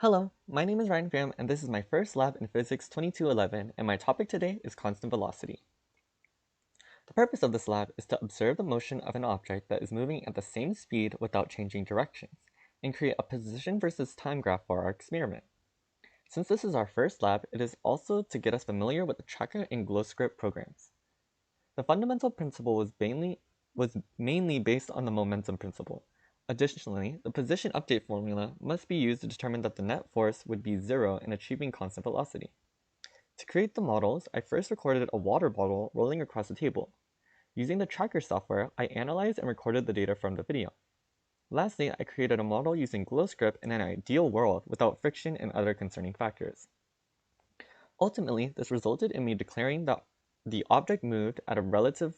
Hello, my name is Pham, and this is my first lab in Physics 2211, and my topic today is constant velocity. The purpose of this lab is to observe the motion of an object that is moving at the same speed without changing directions, and create a position versus time graph for our experiment. Since this is our first lab, it is also to get us familiar with the tracker and glow script programs. The fundamental principle was mainly based on the momentum principle. Additionally, the position update formula must be used to determine that the net force would be zero in achieving constant velocity. To create the models, I first recorded a water bottle rolling across the table. Using the tracker software, I analyzed and recorded the data from the video. Lastly, I created a model using GlowScript in an ideal world without friction and other concerning factors. Ultimately, this resulted in me declaring that the object moved at a relative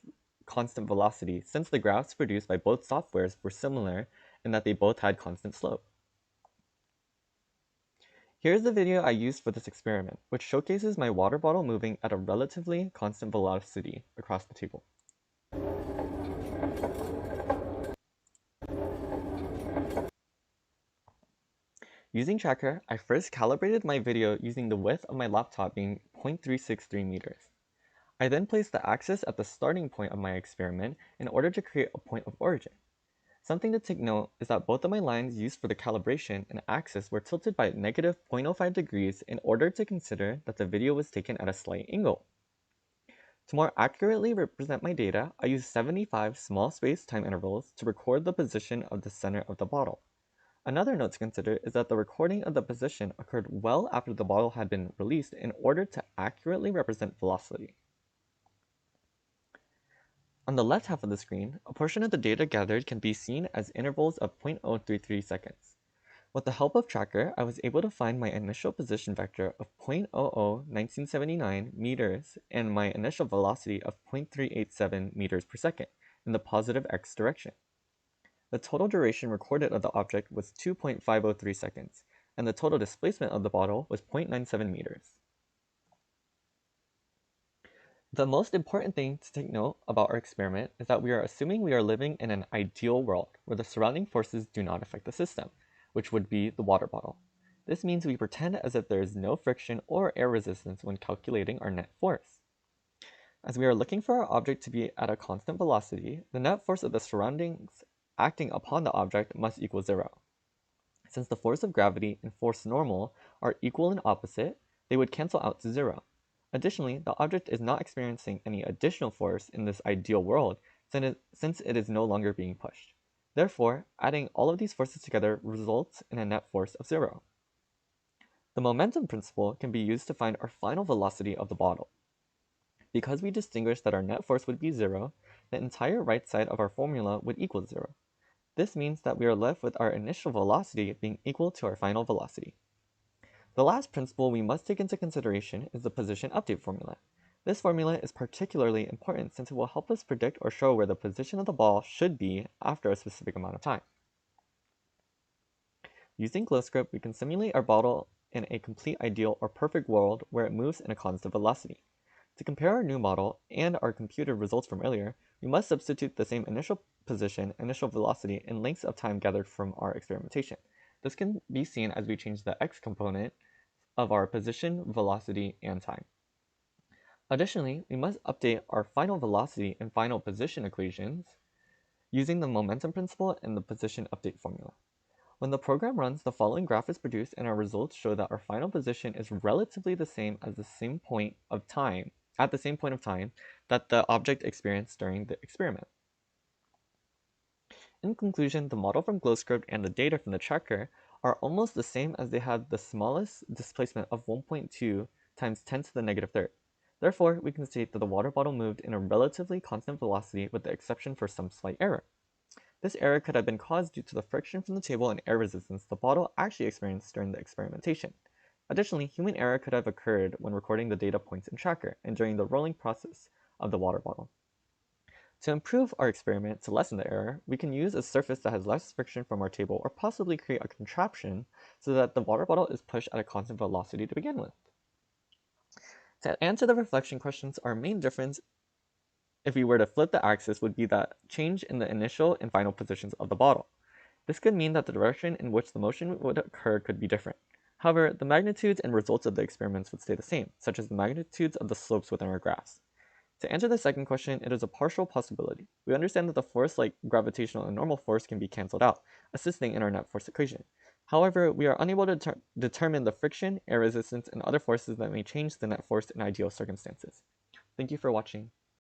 constant velocity since the graphs produced by both softwares were similar in that they both had constant slope. Here's the video I used for this experiment, which showcases my water bottle moving at a relatively constant velocity across the table. Using Tracker, I first calibrated my video using the width of my laptop being 0.363 meters. I then placed the axis at the starting point of my experiment in order to create a point of origin. Something to take note is that both of my lines used for the calibration and axis were tilted by negative 0.05 degrees in order to consider that the video was taken at a slight angle. To more accurately represent my data, I used 75 small space time intervals to record the position of the center of the bottle. Another note to consider is that the recording of the position occurred well after the bottle had been released in order to accurately represent velocity. On the left half of the screen, a portion of the data gathered can be seen as intervals of 0.033 seconds. With the help of Tracker, I was able to find my initial position vector of 0.001979 meters and my initial velocity of 0.387 meters per second in the positive x direction. The total duration recorded of the object was 2.503 seconds, and the total displacement of the bottle was 0.97 meters. The most important thing to take note about our experiment is that we are assuming we are living in an ideal world where the surrounding forces do not affect the system, which would be the water bottle. This means we pretend as if there is no friction or air resistance when calculating our net force. As we are looking for our object to be at a constant velocity, the net force of the surroundings acting upon the object must equal zero. Since the force of gravity and force normal are equal and opposite, they would cancel out to zero. Additionally, the object is not experiencing any additional force in this ideal world since it is no longer being pushed. Therefore, adding all of these forces together results in a net force of zero. The momentum principle can be used to find our final velocity of the bottle. Because we distinguished that our net force would be zero, the entire right side of our formula would equal zero. This means that we are left with our initial velocity being equal to our final velocity. The last principle we must take into consideration is the position update formula. This formula is particularly important since it will help us predict or show where the position of the ball should be after a specific amount of time. Using GlowScript, we can simulate our bottle in a complete ideal or perfect world where it moves in a constant velocity. To compare our new model and our computed results from earlier, we must substitute the same initial position, initial velocity, and lengths of time gathered from our experimentation. This can be seen as we change the x component of our position, velocity, and time. Additionally, we must update our final velocity and final position equations using the momentum principle and the position update formula. When the program runs, the following graph is produced and our results show that our final position is relatively the same as the same point of time that the object experienced during the experiment. In conclusion, the model from GlowScript and the data from the tracker are almost the same as they had the smallest displacement of 1.2 times 10 to the negative third. Therefore, we can state that the water bottle moved in a relatively constant velocity with the exception for some slight error. This error could have been caused due to the friction from the table and air resistance the bottle actually experienced during the experimentation. Additionally, human error could have occurred when recording the data points in tracker and during the rolling process of the water bottle. To improve our experiment to lessen the error, we can use a surface that has less friction from our table or possibly create a contraption so that the water bottle is pushed at a constant velocity to begin with. To answer the reflection questions, our main difference if we were to flip the axis would be that change in the initial and final positions of the bottle. This could mean that the direction in which the motion would occur could be different. However, the magnitudes and results of the experiments would stay the same, such as the magnitudes of the slopes within our graphs. To answer the second question, it is a partial possibility. We understand that the force like gravitational and normal force can be cancelled out, assisting in our net force equation. However, we are unable to determine the friction, air resistance, and other forces that may change the net force in ideal circumstances. Thank you for watching.